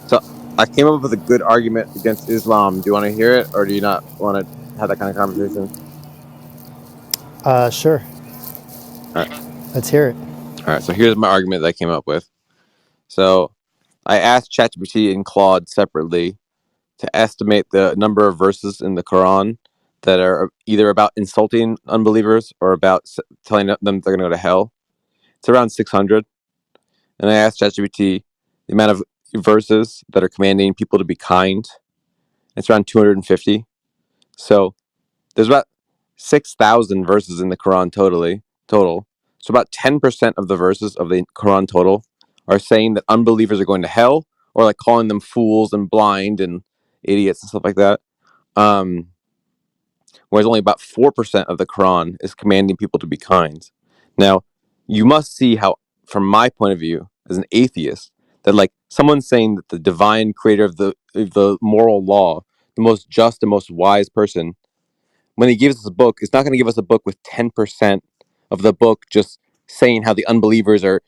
So I came up with a good argument against Islam. Do you want to hear it, or do you not want to have that kind of conversation? Sure. All right. Let's hear it. All right. So here's my argument that I came up with. So I asked ChatGPT and Claude separately to estimate the number of verses in the Quran that are either about insulting unbelievers or about telling them they're going to go to hell. It's around 600. And I asked ChatGPT the amount of verses that are commanding people to be kind. It's around 250. So there's about 6,000 verses in the Quran total. So about 10% of the verses of the Quran total are saying that unbelievers are going to hell, or like calling them fools and blind and idiots and stuff like that. Um, Whereas only about 4% of the Quran is commanding people to be kind. Now, you must see how, from my point of view, as an atheist, that like someone saying that the divine creator of the moral law, the most just and most wise person, when he gives us a book, it's not going to give us a book with 10% of the book just saying how the unbelievers are,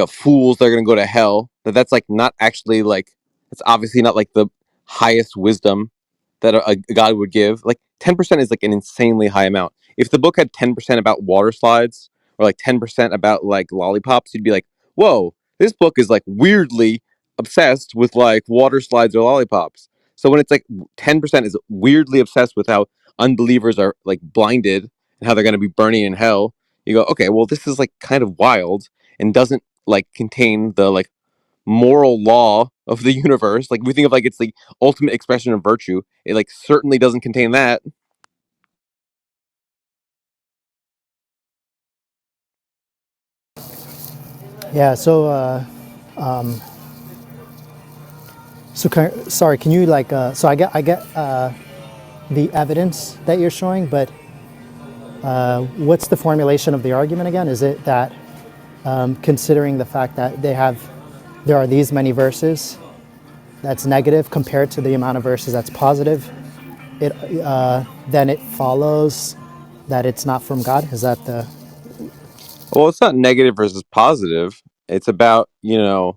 fools that are going to go to hell. That's like not actually like, it's obviously not like the highest wisdom that a god would give. Like 10% is like an insanely high amount. If the book had 10% about water slides or like 10% about like lollipops, you'd be like, whoa, this book is like weirdly obsessed with like water slides or lollipops. So when it's like 10% is weirdly obsessed with how unbelievers are like blinded and how they're going to be burning in hell, you go, okay, well, this is like kind of wild and doesn't like contain the like moral law of the universe. Like we think of like it's the ultimate expression of virtue. It like certainly doesn't contain that. Yeah. Sorry. Can you like? So I get the evidence that you're showing, but what's the formulation of the argument again? Is it that considering the fact that there are these many verses that's negative compared to the amount of verses that's positive, it then it follows that it's not from God? Is that the? Well, it's not negative versus positive. It's about, the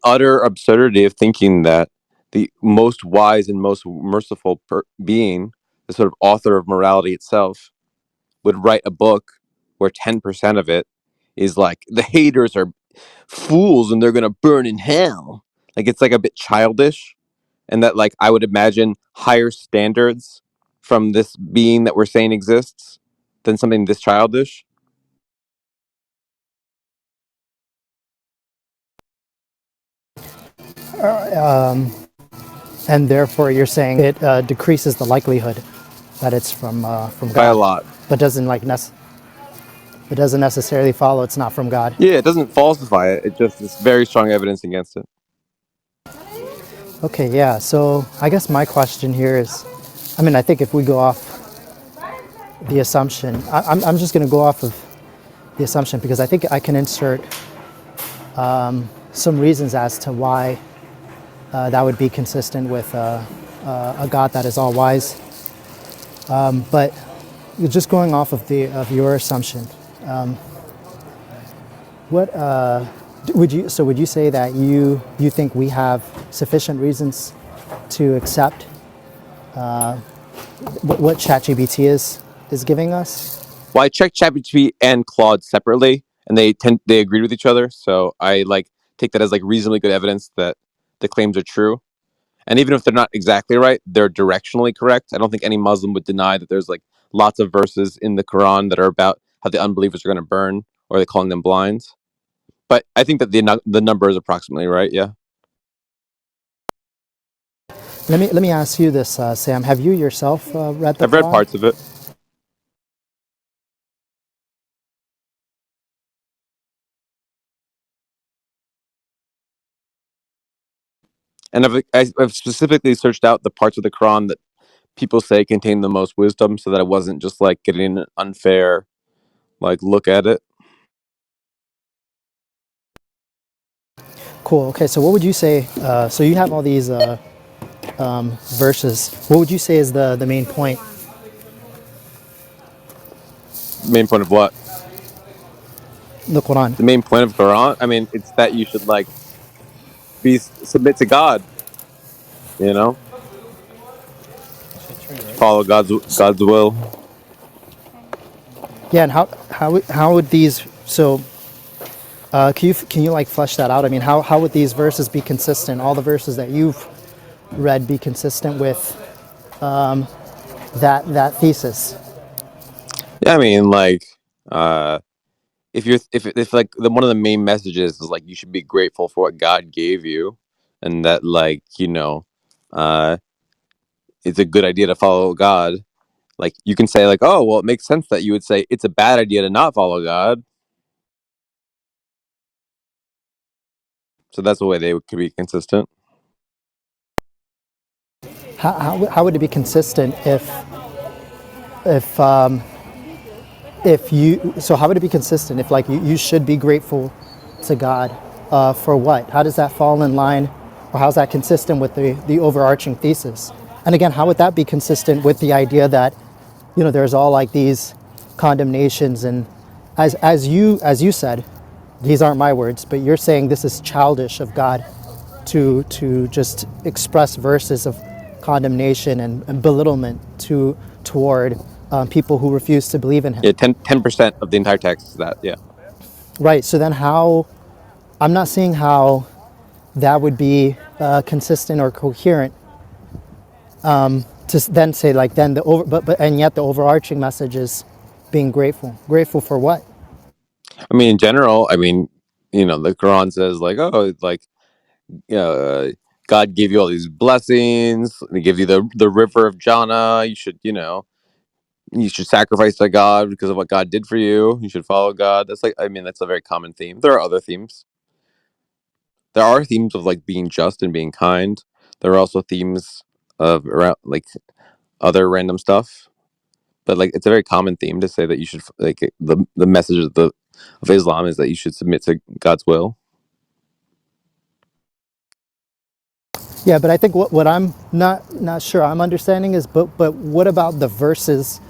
utter absurdity of thinking that the most wise and most merciful being, the sort of author of morality itself, would write a book where 10% of it is like the haters are fools and they're going to burn in hell. Like it's like a bit childish, and that like I would imagine higher standards from this being that we're saying exists than something this childish. And therefore, you're saying it decreases the likelihood that it's from By a God, lot. but it doesn't necessarily follow it's not from God. Yeah, it doesn't falsify it. It just is very strong evidence against it. Okay, yeah. So I guess my question here is, I mean, I think if we go off the assumption, I'm just going to go off of the assumption because I think I can insert some reasons as to why that would be consistent with a God that is all wise. But just going off of your assumption, what would you say that you think we have sufficient reasons to accept what ChatGPT is giving us? Well, I checked ChatGPT and Claude separately, and they agreed with each other. So I like take that as like reasonably good evidence that the claims are true. And even if they're not exactly right, they're directionally correct. I don't think any Muslim would deny that there's like lots of verses in the Quran that are about how the unbelievers are going to burn, or they're calling them blind. But I think that the number is approximately right. Yeah, Let me ask you this, Sam. Have you yourself read the I've read Quran? parts of it, and I've specifically searched out the parts of the Quran that people say contain the most wisdom, so that I wasn't just like getting an unfair like look at it. Cool. Okay. So what would you say? So you have all these verses. What would you say is the main point? Main point of what? The Quran. The main point of Quran? I mean, it's that you should like submit to God. You know, follow God's will. Yeah, and how would these so can you like flesh that out? I mean, how would these verses be consistent? All the verses that you've read be consistent with that thesis? Yeah, I mean, like, uh, if like one of the main messages is like you should be grateful for what God gave you, and that like uh, it's a good idea to follow God. Like you can say like, oh well, it makes sense that you would say it's a bad idea to not follow God. So that's the way they could be consistent. How would it be consistent if you so how would it be consistent if like you should be grateful to God for what? How does that fall in line, or how's that consistent with the overarching thesis? And again, how would that be consistent with the idea that there's all like these condemnations, and as you said, these aren't my words, but you're saying this is childish of God to just express verses of condemnation and belittlement toward people who refuse to believe in Him. Yeah, 10% of the entire text is that. Yeah, Right. So then, how? I'm not seeing how that would be consistent or coherent to then say like then the over, but and yet the overarching message is being grateful. Grateful for what? I mean in general, I mean the Quran says like like uh, God gave you all these blessings. And He gives you the river of Jannah. You should sacrifice to God because of what God did for you. You should follow God. That's like, I mean, that's a very common theme. There are other themes. There are themes of like being just and being kind. There are also themes of around like other random stuff. But like, it's a very common theme to say that you should like the message of Islam is that you should submit to God's will. Yeah, but I think what I'm not sure I'm understanding is, but what about the verses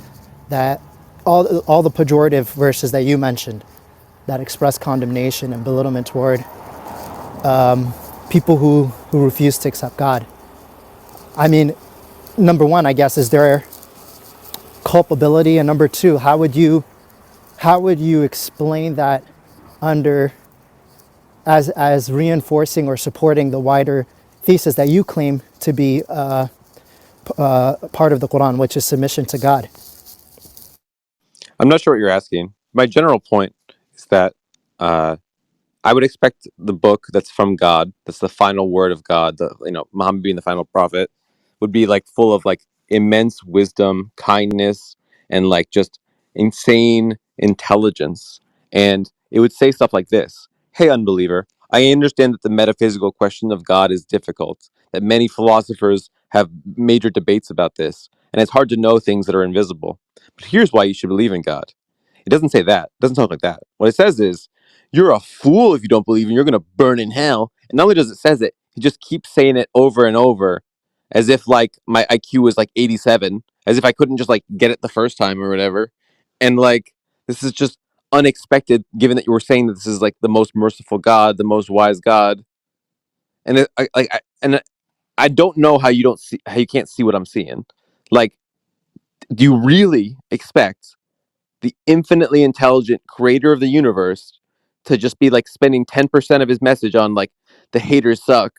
that all the pejorative verses that you mentioned that express condemnation and belittlement toward people who refuse to accept God? I mean, number one, I guess, is there culpability, and number two, how would you explain that under as reinforcing or supporting the wider thesis that you claim to be part of the Quran, which is submission to God? I'm not sure what you're asking. My general point is that uh, I would expect the book that's from God, that's the final word of God, Muhammad being the final prophet, would be like full of like immense wisdom, kindness, and like just insane intelligence. And it would say stuff like this: Hey, unbeliever, I understand that the metaphysical question of God is difficult, that many philosophers have major debates about this, and it's hard to know things that are invisible. But here's why you should believe in God. It doesn't say that. It doesn't talk like that. What it says is, you're a fool if you don't believe and you're going to burn in hell. And not only does it says it, he just keeps saying it over and over as if like my IQ was like 87, as if I couldn't just like get it the first time or whatever. And like, this is just unexpected given that you were saying that this is like the most merciful God, the most wise God. And I don't know how you can't see what I'm seeing. Like, do you really expect the infinitely intelligent creator of the universe to just be like spending 10% of his message on like the haters suck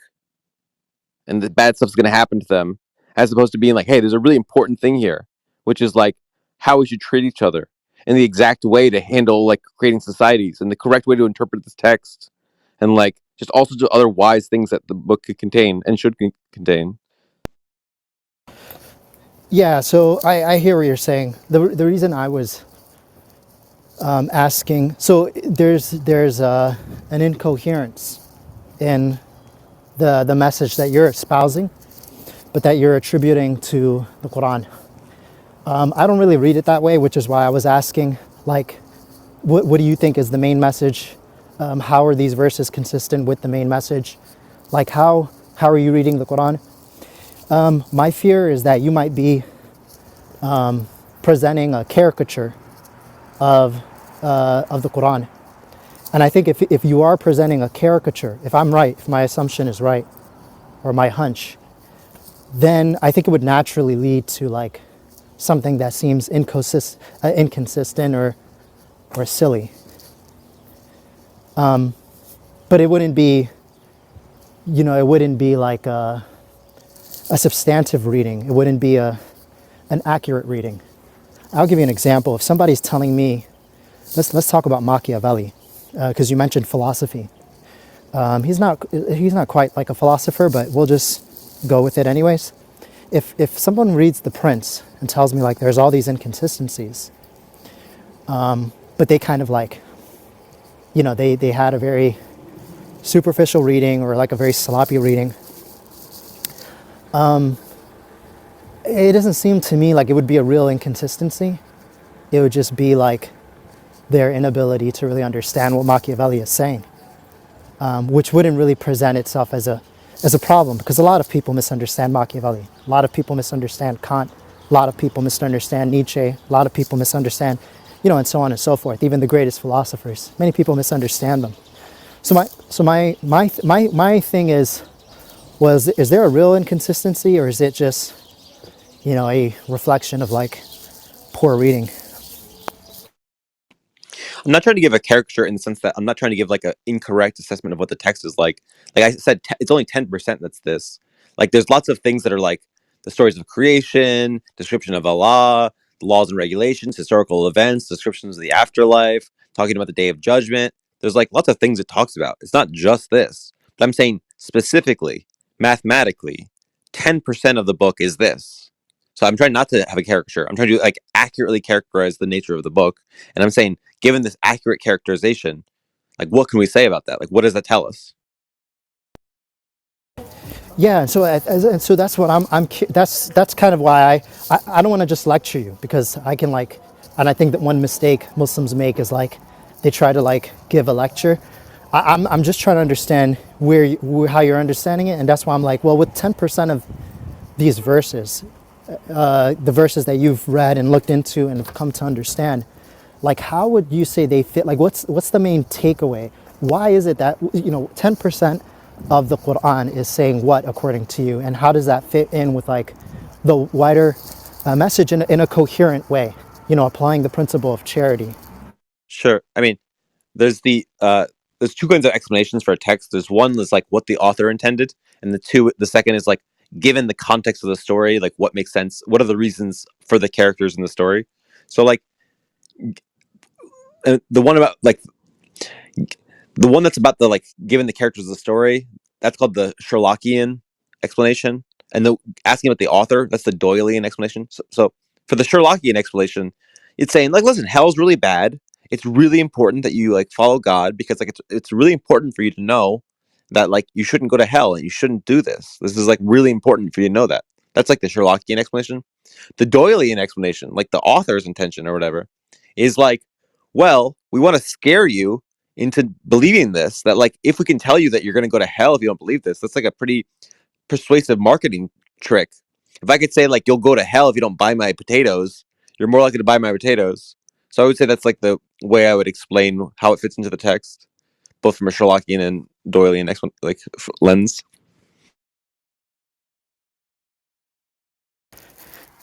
and the bad stuff's going to happen to them, as opposed to being like, hey, there's a really important thing here, which is like how we should treat each other and the exact way to handle like creating societies and the correct way to interpret this text, and like just all sorts of other wise things that the book could contain and should contain. Yeah, so I hear what you're saying. The reason I was asking, so there's an incoherence in the message that you're espousing, but that you're attributing to the Quran. I don't really read it that way, which is why I was asking, like, what do you think is the main message? How are these verses consistent with the main message? Like, how are you reading the Quran? My fear is that you might be presenting a caricature of the Quran, And I think if you are presenting a caricature, if I'm right, if my assumption is right, or my hunch, then I think it would naturally lead to like something that seems inconsistent or silly. But it wouldn't be, it wouldn't be like a substantive reading. It wouldn't be an accurate reading. I'll give you an example. If somebody's telling me, let's talk about Machiavelli, because you mentioned philosophy. He's not quite like a philosopher, but we'll just go with it anyways. If someone reads The Prince and tells me like there's all these inconsistencies, but they kind of like, they had a very superficial reading or like a very sloppy reading, it doesn't seem to me like it would be a real inconsistency. It would just be like their inability to really understand what Machiavelli is saying, which wouldn't really present itself as a problem, because a lot of people misunderstand Machiavelli. A lot of people misunderstand Kant. A lot of people misunderstand Nietzsche. A lot of people misunderstand, and so on and so forth. Even the greatest philosophers, many people misunderstand them. So my thing is there a real inconsistency, or is it just a reflection of like poor reading? I'm not trying to give a caricature in the sense that I'm not trying to give like an incorrect assessment of what the text is like. Like I said, it's only 10% that's this. Like there's lots of things that are like the stories of creation, description of Allah, the laws and regulations, historical events, descriptions of the afterlife, talking about the day of judgment. There's like lots of things it talks about. It's not just this. But I'm saying specifically, mathematically, 10% of the book is this. So I'm trying not to have a caricature. I'm trying to like accurately characterize the nature of the book. And I'm saying, given this accurate characterization, like what can we say about that? Like what does that tell us? Yeah, and so that's what that's kind of why I don't want to just lecture you, because I can like, and I think that one mistake Muslims make is like they try to like give a lecture. I'm just trying to understand how you're understanding it, and that's why I'm like, well, with 10% of these verses, the verses that you've read and looked into and have come to understand, like how would you say they fit? Like what's the main takeaway? Why is it that 10% of the Qur'an is saying what according to you, and how does that fit in with like the wider message in a coherent way? Applying the principle of charity. Sure. I mean, there's there's two kinds of explanations for a text. There's one that's like what the author intended, and the second is like given the context of the story, like what makes sense, what are the reasons for the characters in the story. So like the one about like the one that's about the like given the characters of the story, that's called the Sherlockian explanation, and the asking about the author, that's the Doylian explanation. So for the Sherlockian explanation, it's saying like, listen, hell's really bad. It's really important that you like follow God, because like it's really important for you to know that like you shouldn't go to hell and you shouldn't do this. This is like really important for you to know that. That's like the Sherlockian explanation. The Doylian explanation, like the author's intention or whatever, is like, well, we want to scare you into believing this, that like if we can tell you that you're going to go to hell if you don't believe this, that's like a pretty persuasive marketing trick. If I could say like you'll go to hell if you don't buy my potatoes, you're more likely to buy my potatoes. So I would say that's like the way I would explain how it fits into the text, both from a Sherlockian and Doylean lens.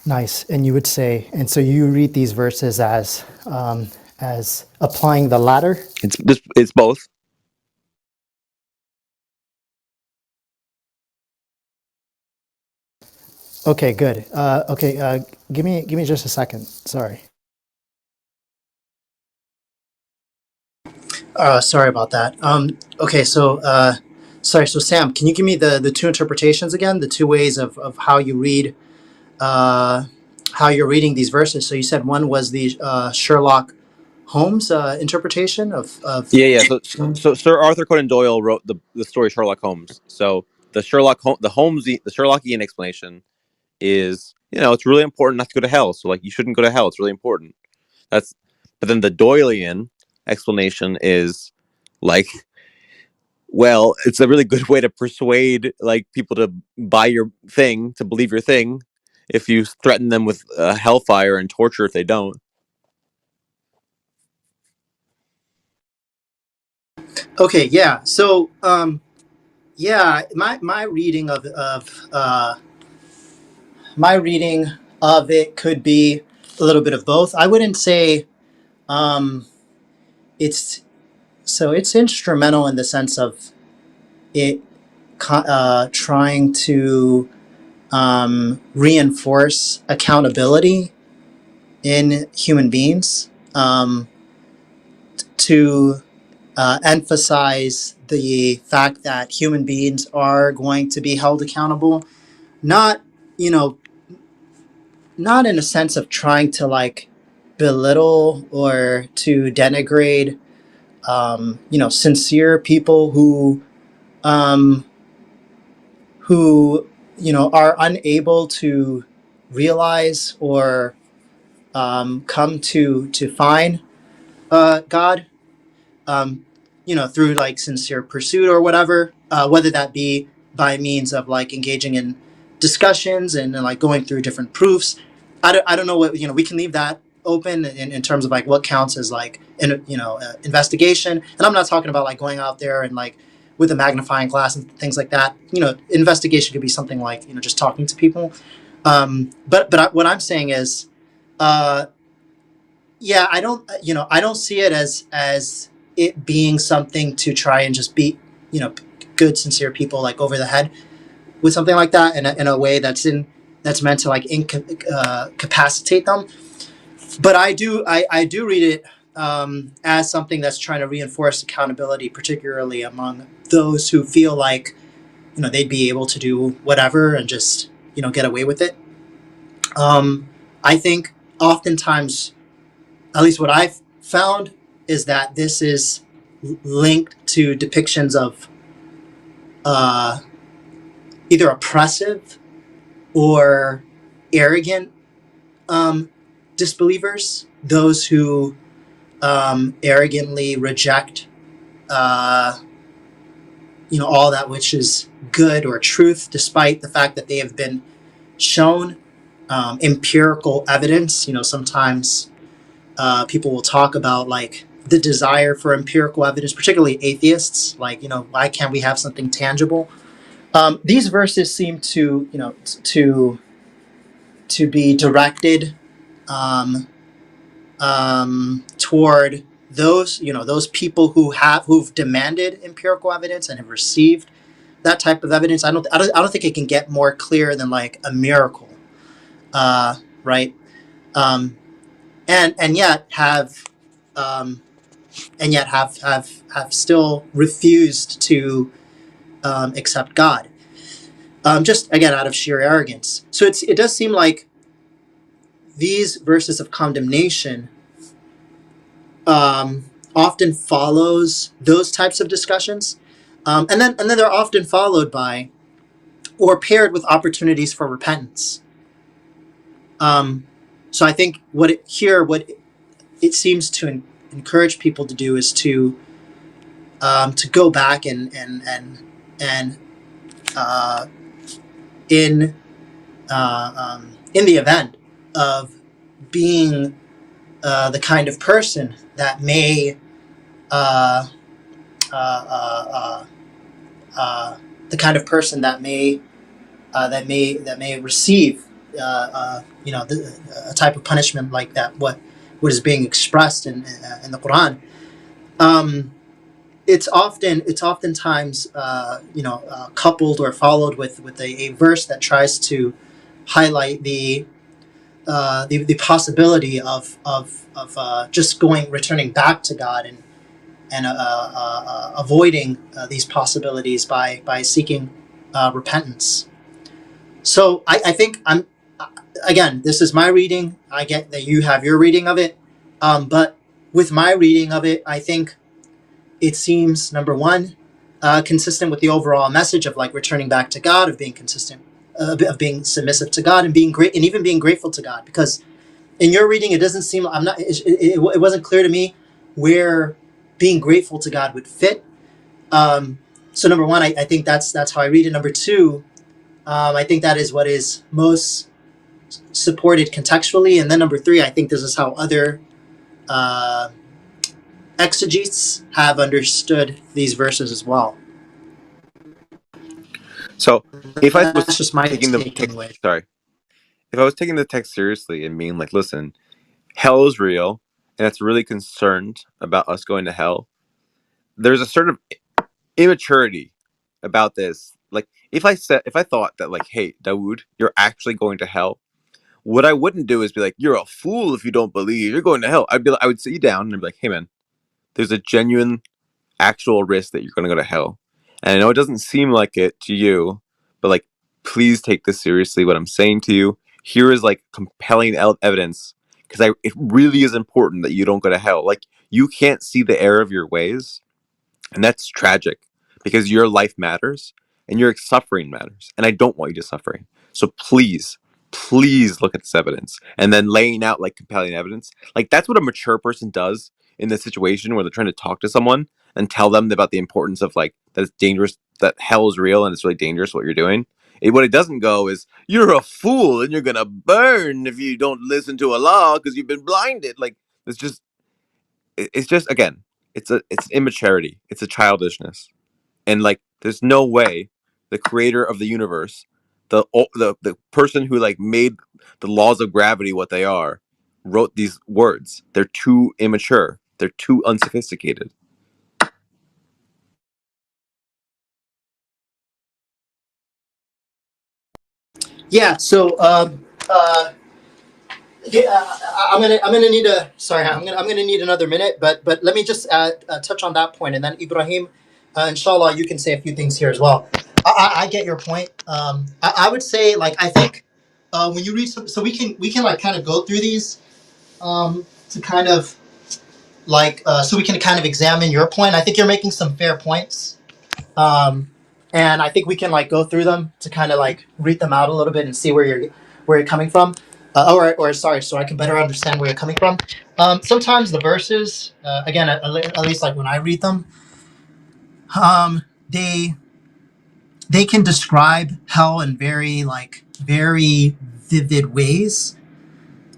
Nice. And you would say, and so you read these verses as applying the latter. It's both. Okay, good. Okay, give me just a second. Sorry. Sorry about that. Okay, so sorry. So Sam, can you give me the two interpretations again? The two ways of how you read, uh, how you're reading these verses. So you said one was the Sherlock Holmes interpretation of. Yeah. So Sir Arthur Conan Doyle wrote the story Sherlock Holmes. So the Sherlockian explanation is, it's really important not to go to hell. So like you shouldn't go to hell. It's really important. That's But then the Doylean explanation is like, well, it's a really good way to persuade like people to buy your thing, to believe your thing, if you threaten them with hellfire and torture if they don't. Okay, yeah. So, yeah, my reading my reading of it could be a little bit of both. I wouldn't say um, it's it's instrumental in the sense of it trying to reinforce accountability in human beings, to emphasize the fact that human beings are going to be held accountable, not, you know, not in a sense of trying to like belittle or to denigrate, sincere people um, who, are unable to realize or come to find God, um, through like sincere pursuit or whatever, whether that be by means of like engaging in discussions and like going through different proofs. I don't know what, we can leave that open in terms of like what counts as like, investigation. And I'm not talking about like going out there and like with a magnifying glass and things like that. Investigation could be something like, just talking to people. What I'm saying is, uh, yeah, I don't see it as it being something to try and just beat, good sincere people like over the head with something like that in a way that's meant to like incapacitate them. But I do read it as something that's trying to reinforce accountability, particularly among those who feel like, they'd be able to do whatever and just, get away with it. I think oftentimes, at least what I've found, is that this is linked to depictions of uh, either oppressive or arrogant um, disbelievers, those who arrogantly reject, uh, all that which is good or truth, despite the fact that they have been shown empirical evidence. Sometimes people will talk about like the desire for empirical evidence, particularly atheists. Like, why can't we have something tangible? These verses seem to, to be directed um, toward those, those people who've demanded empirical evidence and have received that type of evidence. I don't think it can get more clear than like a miracle, right? Um, and yet um, have still refused to accept God, just again out of sheer arrogance. So it does seem like these verses of condemnation often follows those types of discussions, and then they're often followed by or paired with opportunities for repentance. Um, so I think what it seems to encourage people to do is to go back and uh, in in the event of being the kind of person that may uh, uh, uh, the kind of person that may receive a type of punishment like that, what is being expressed in the Quran. Um, it's oftentimes coupled or followed with a verse that tries to highlight the possibility of just returning back to God and avoiding these possibilities by seeking repentance. So I think again, this is my reading. I get that you have your reading of it, but with my reading of it, I think it seems, number one, consistent with the overall message of like returning back to God, of being consistent, of being submissive to God, and being great, and even being grateful to God. Because in your reading, it doesn't seem, I'm not, it wasn't clear to me where being grateful to God would fit. So number one, I think that's how I read it. Number two, I think that is what is most supported contextually. And then number three, I think this is how other uh, exegetes have understood these verses as well. So if I was That's just my taking the take, text, anyway. sorry, if I was taking the text seriously and being like, listen, hell is real, and it's really concerned about us going to hell. There's a sort of immaturity about this. Like, if I thought that, like, hey, Dawood, you're actually going to hell, what I wouldn't do is be like, you're a fool if you don't believe you're going to hell. I would sit you down and be like, hey, man, there's a genuine, actual risk that you're going to go to hell. And I know it doesn't seem like it to you, but like, please take this seriously. What I'm saying to you here is like compelling evidence because it really is important that you don't go to hell. Like, you can't see the error of your ways, and that's tragic because your life matters and your suffering matters. And I don't want you to suffer. So please, please look at this evidence and then laying out like compelling evidence. Like, that's what a mature person does in this situation where they're trying to talk to someone and tell them about the importance of like that it's dangerous, that hell is real and it's really dangerous what you're doing. What it doesn't go is, you're a fool and you're going to burn if you don't listen to Allah because you've been blinded. Like, it's just again, it's immaturity, it's a childishness, and like there's no way the creator of the universe, the person who like made the laws of gravity what they are, wrote these words. They're too immature. They're too unsophisticated. Yeah. So I'm gonna need a sorry. I'm gonna need another minute, but let me just touch on that point, and then Ibrahim, inshallah, you can say a few things here as well. I get your point. I would say like I think when you read so we can like kind of go through these to kind of like so we can kind of examine your point. I think you're making some fair points. And I think we can like go through them to kind of like read them out a little bit and see where you're coming from, or sorry, so I can better understand where you're coming from. Sometimes the verses, again, at least like when I read them, um, they they can describe hell in very vivid ways,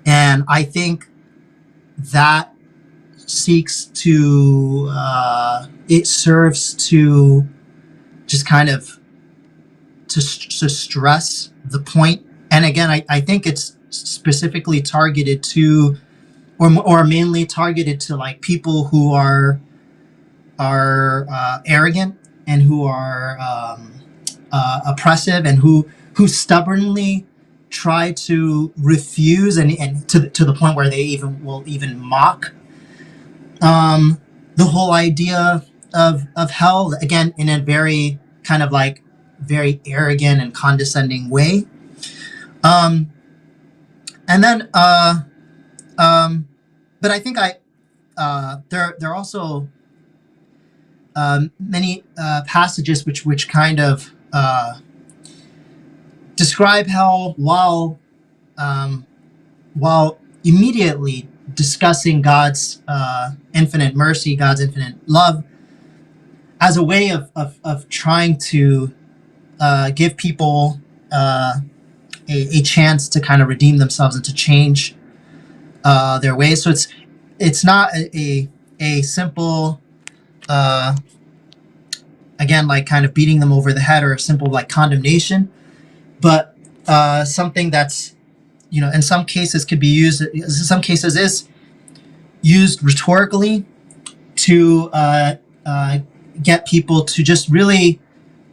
and I think that seeks to it serves to just kind of to stress the point. And again, I think it's specifically targeted to, or mainly targeted to like people who are arrogant and who are oppressive and who stubbornly try to refuse and to the point where they even mock the whole idea of hell, again in a very kind of like very arrogant and condescending way. Um, and then, but I think there are also many passages which kind of describe hell um, while immediately discussing God's infinite mercy, God's infinite love, as a way of trying to give people a chance to kind of redeem themselves and to change their ways. So it's not a simple again like kind of beating them over the head or a simple like condemnation, but something that's in some cases could be used. In some cases is used rhetorically to get people to just really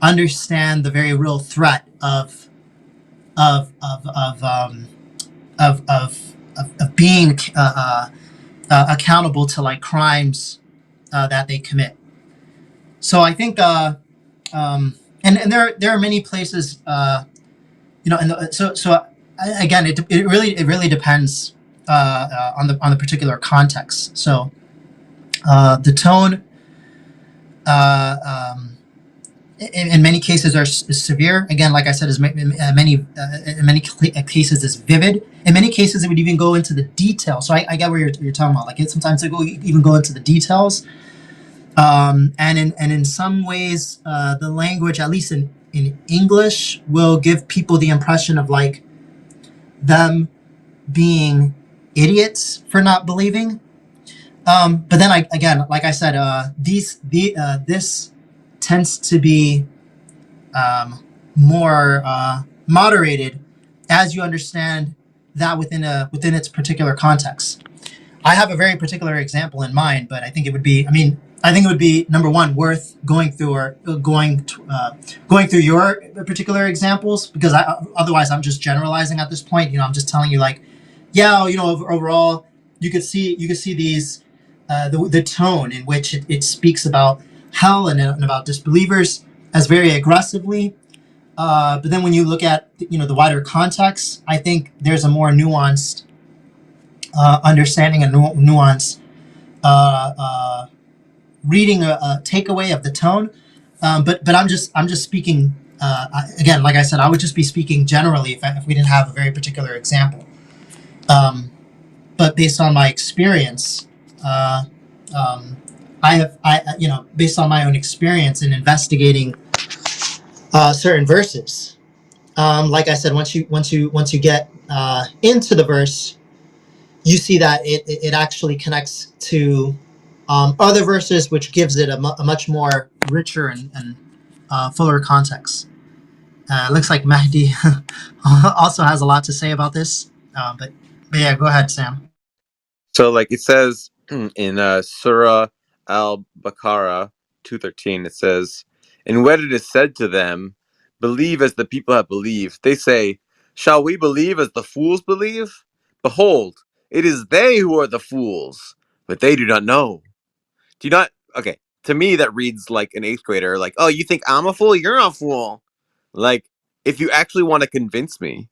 understand the very real threat of of of um, of being accountable to like crimes that they commit. So I think, and there are many places, and again, it really depends on the particular context. So the tone, uh, um, in many cases is severe. Again, like I said, in many cases is vivid. In many cases, it would even go into the details. So I get what you're talking about. Like sometimes it even go into the details. And in some ways, the language, at least in English, will give people the impression of like them being idiots for not believing. But then, again, like I said, this tends to be more moderated as you understand that within its particular context. I have a very particular example in mind, but I think it would be. I mean, I think it would be number one worth going through or going through your particular examples because otherwise I'm just generalizing at this point. I'm just telling you like, yeah, overall you could see these the tone in which it speaks about hell and about disbelievers as very aggressively. But then when you look at the wider context, I think there's a more nuanced understanding and nuanced uh, uh, reading a takeaway of the tone. But I'm just speaking again. Like I said, I would just be speaking generally if we didn't have a very particular example. But based on my experience, uh, um, based on my own experience in investigating certain verses. Like I said, once you get into the verse, you see that it actually connects to other verses, which gives it a much more richer and fuller context. Looks like Mahdi also has a lot to say about this. But yeah, go ahead, Sam. So, like it says in Surah Al-Baqarah 2:13, it says, "And when it is said to them, believe as the people have believed, they say, shall we believe as the fools believe? Behold, it is they who are the fools, but they do not know." Do you not? Okay, to me that reads like an eighth grader. Like, oh, you think I'm a fool? You're a fool. Like, if you actually want to convince me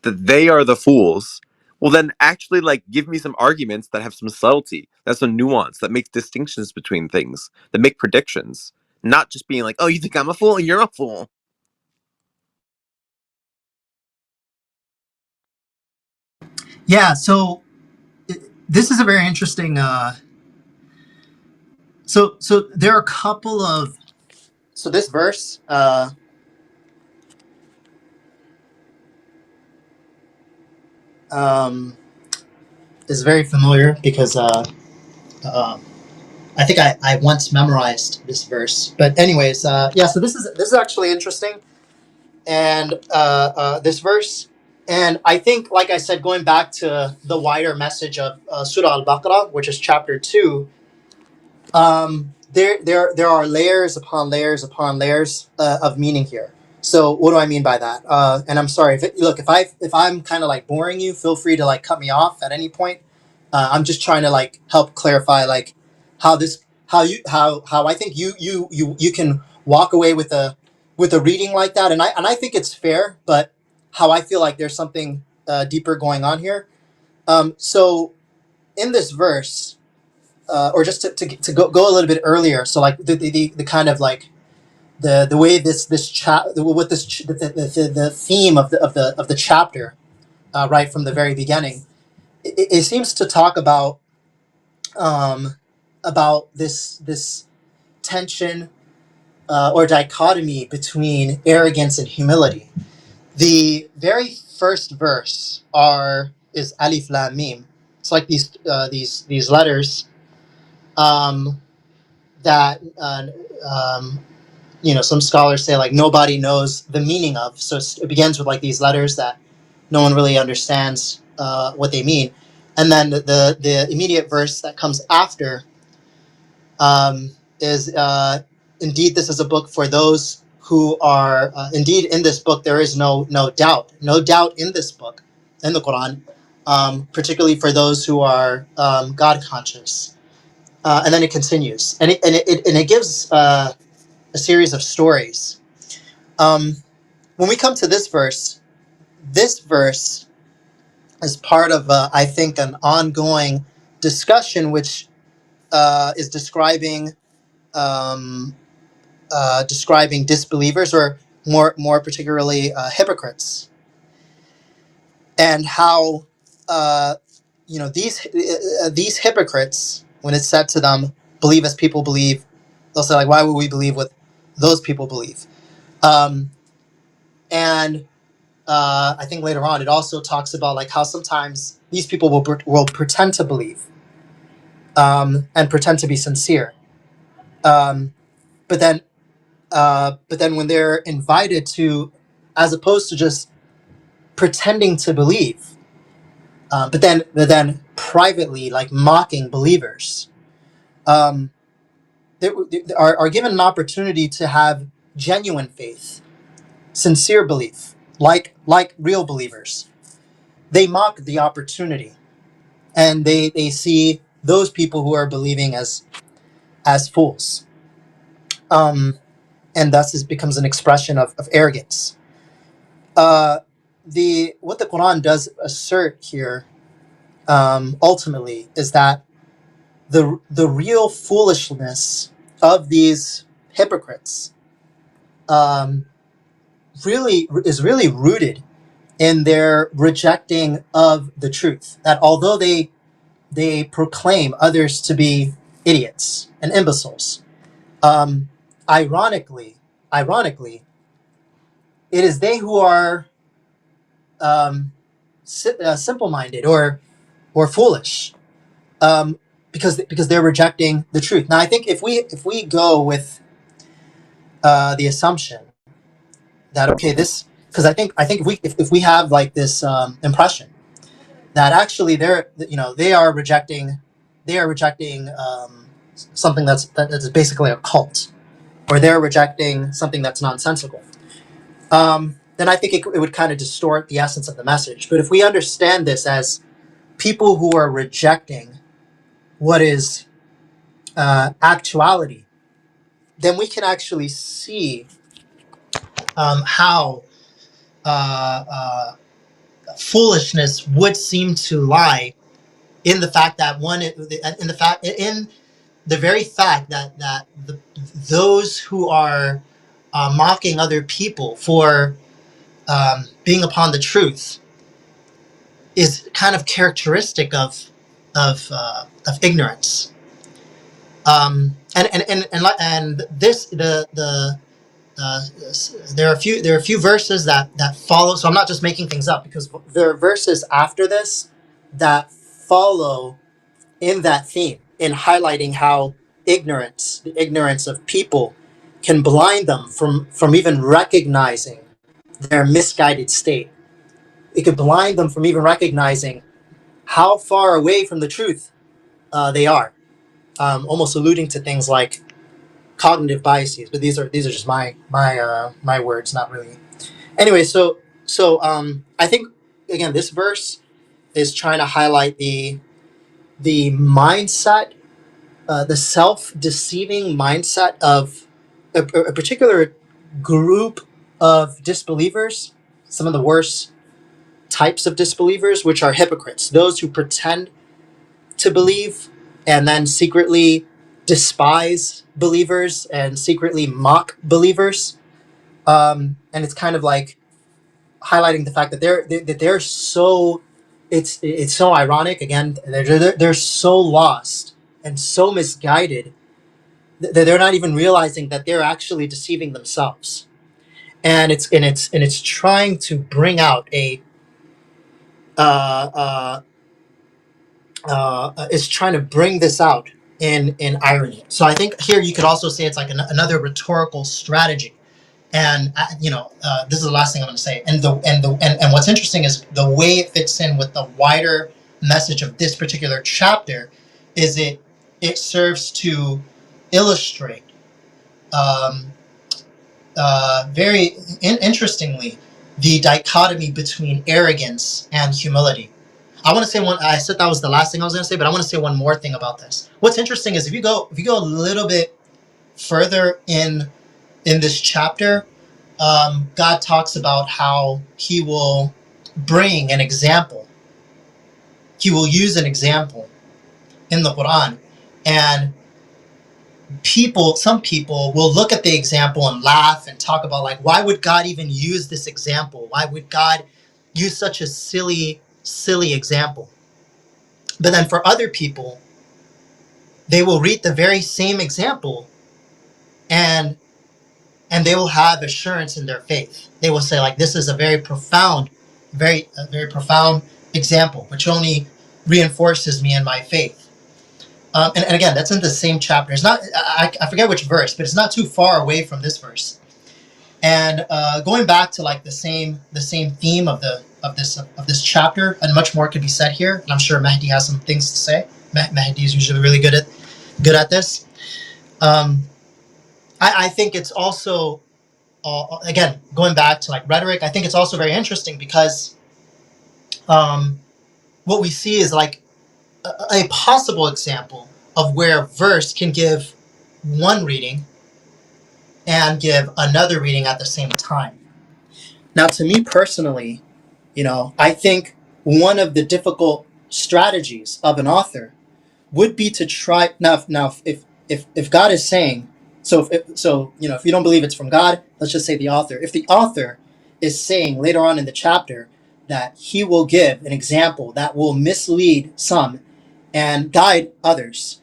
that they are the fools, well, then actually, like, give me some arguments that have some subtlety, that's some nuance, that makes distinctions between things, that make predictions, not just being like, oh, you think I'm a fool and you're a fool. Yeah. So this is a very interesting. So there are a couple of. So this verse um, is very familiar because uh, I think I once memorized this verse. But anyways, yeah. So this is actually interesting, and this verse, and I think, like I said, going back to the wider message of Surah Al-Baqarah, which is chapter 2. There are layers upon layers upon layers of meaning here. So what do I mean by that? And I'm sorry if I'm kind of like boring you, feel free to like cut me off at any point. I'm just trying to like help clarify like how this how I think you can walk away with a reading like that, and I think it's fair, but how I feel like there's something deeper going on here. So in this verse, or just to go a little bit earlier. So like the kind of like the way this chat with this the theme of the chapter right from the very beginning, it seems to talk um, about this tension or dichotomy between arrogance and humility. The very first verse is Alif Lam Mim. It's like these letters um, that some scholars say like nobody knows the meaning of. So it begins with like these letters that no one really understands what they mean, and then the immediate verse that comes after is indeed this is a book for those who are indeed in this book there is no doubt in this book in the Quran, particularly for those who are God conscious. And then it continues, and it gives a series of stories. Um, when we come to this verse is part of, I think, an ongoing discussion which is um, describing disbelievers, or more particularly hypocrites, and how these hypocrites, when it's said to them, believe as people believe, they'll say like, why would we believe what those people believe? Um, and I think later on it also talks about like how sometimes these people will pretend to believe, and pretend to be sincere. Um, but then, when they're invited to, as opposed to just pretending to believe, but then privately, like mocking believers, um, they are given an opportunity to have genuine faith, sincere belief, like real believers. They mock the opportunity, and they see those people who are believing as fools, and thus it becomes an expression of arrogance. The What the Quran does assert here, ultimately, is that the real foolishness of these hypocrites, um, really rooted in their rejecting of the truth. That although they proclaim others to be idiots and imbeciles, um, ironically, ironically, it is they who are simple-minded or foolish, because they're rejecting the truth. Now, I think if we go with the assumption that, okay, this, because I think if we have like this impression that actually they are rejecting something that's basically a cult, or they're rejecting something that's nonsensical, then I think it would kind of distort the essence of the message. But if we understand this as people who are rejecting what is actuality, then we can actually see how foolishness would seem to lie in the fact that in the very fact that those who are mocking other people for being upon the truth is kind of characteristic of ignorance. And this uh, there are a few verses that follow. So I'm not just making things up, because there are verses after this that follow in that theme, in highlighting how the ignorance of people, can blind them from even recognizing their misguided state. It could blind them from even recognizing how far away from the truth they are. Almost alluding to things like cognitive biases, but these are just my words, not really. Anyway, so I think, again, this verse is trying to highlight the mindset, the self-deceiving mindset of a particular group of disbelievers, some of the worst types of disbelievers, which are hypocrites, those who pretend to believe and then secretly despise believers and secretly mock believers. And it's kind of like highlighting the fact that they're so, it's so ironic. Again, they're so lost and so misguided that they're not even realizing that they're actually deceiving themselves. And it's trying to bring out a uh, uh, is trying to bring this out in irony. So I think here you could also say it's like another rhetorical strategy. And this is the last thing I'm going to say. And what's interesting is the way it fits in with the wider message of this particular chapter. Is it serves to illustrate, um, very interestingly, the dichotomy between arrogance and humility. I want to say one. I said that was the last thing I was going to say, but I want to say one more thing about this. What's interesting is if you go a little bit further in this chapter, God talks about how He will bring an example. He will use an example in the Quran, and some people will look at the example and laugh and talk about, like, why would God even use this example? Why would God use such a silly example? But then for other people, they will read the very same example, and they will have assurance in their faith. They will say, like, this is a very profound example, which only reinforces me in my faith. And again, that's in the same chapter. It's not. I forget which verse, but it's not too far away from this verse. And going back to like the same theme of this chapter, and much more could be said here. And I'm sure Mahdi has some things to say. Mahdi is usually really good at this. Um, I think it's also again going back to like rhetoric. I think it's also very interesting because what we see is like a possible example of where verse can give one reading and give another reading at the same time. Now, to me personally, I think one of the difficult strategies of an author would be to try now if God is saying if you don't believe it's from God, let's just say the author. If the author is saying later on in the chapter that he will give an example that will mislead some and guide others,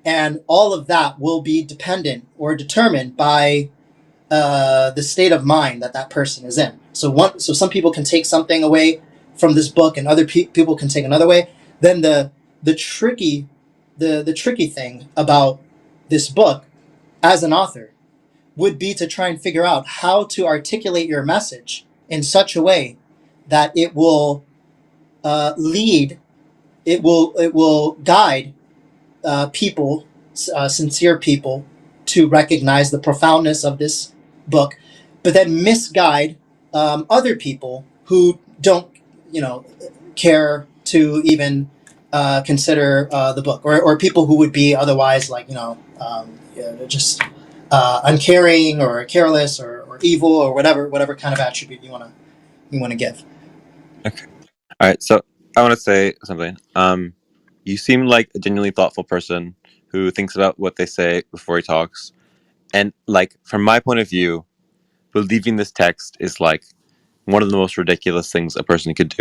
and all of that will be dependent or determined by the state of mind that person is in. So some people can take something away from this book, and other people can take another way. Then the tricky the tricky thing about this book as an author would be to try and figure out how to articulate your message in such a way that it will lead, it will guide people, sincere people, to recognize the profoundness of this book, but then misguide other people who don't, care to even consider the book, or people who would be otherwise like, just uncaring or careless or evil or whatever kind of attribute you want to give. Okay. All right. So I want to say something. You seem like a genuinely thoughtful person who thinks about what they say before he talks. And like from my point of view, believing this text is like one of the most ridiculous things a person could do.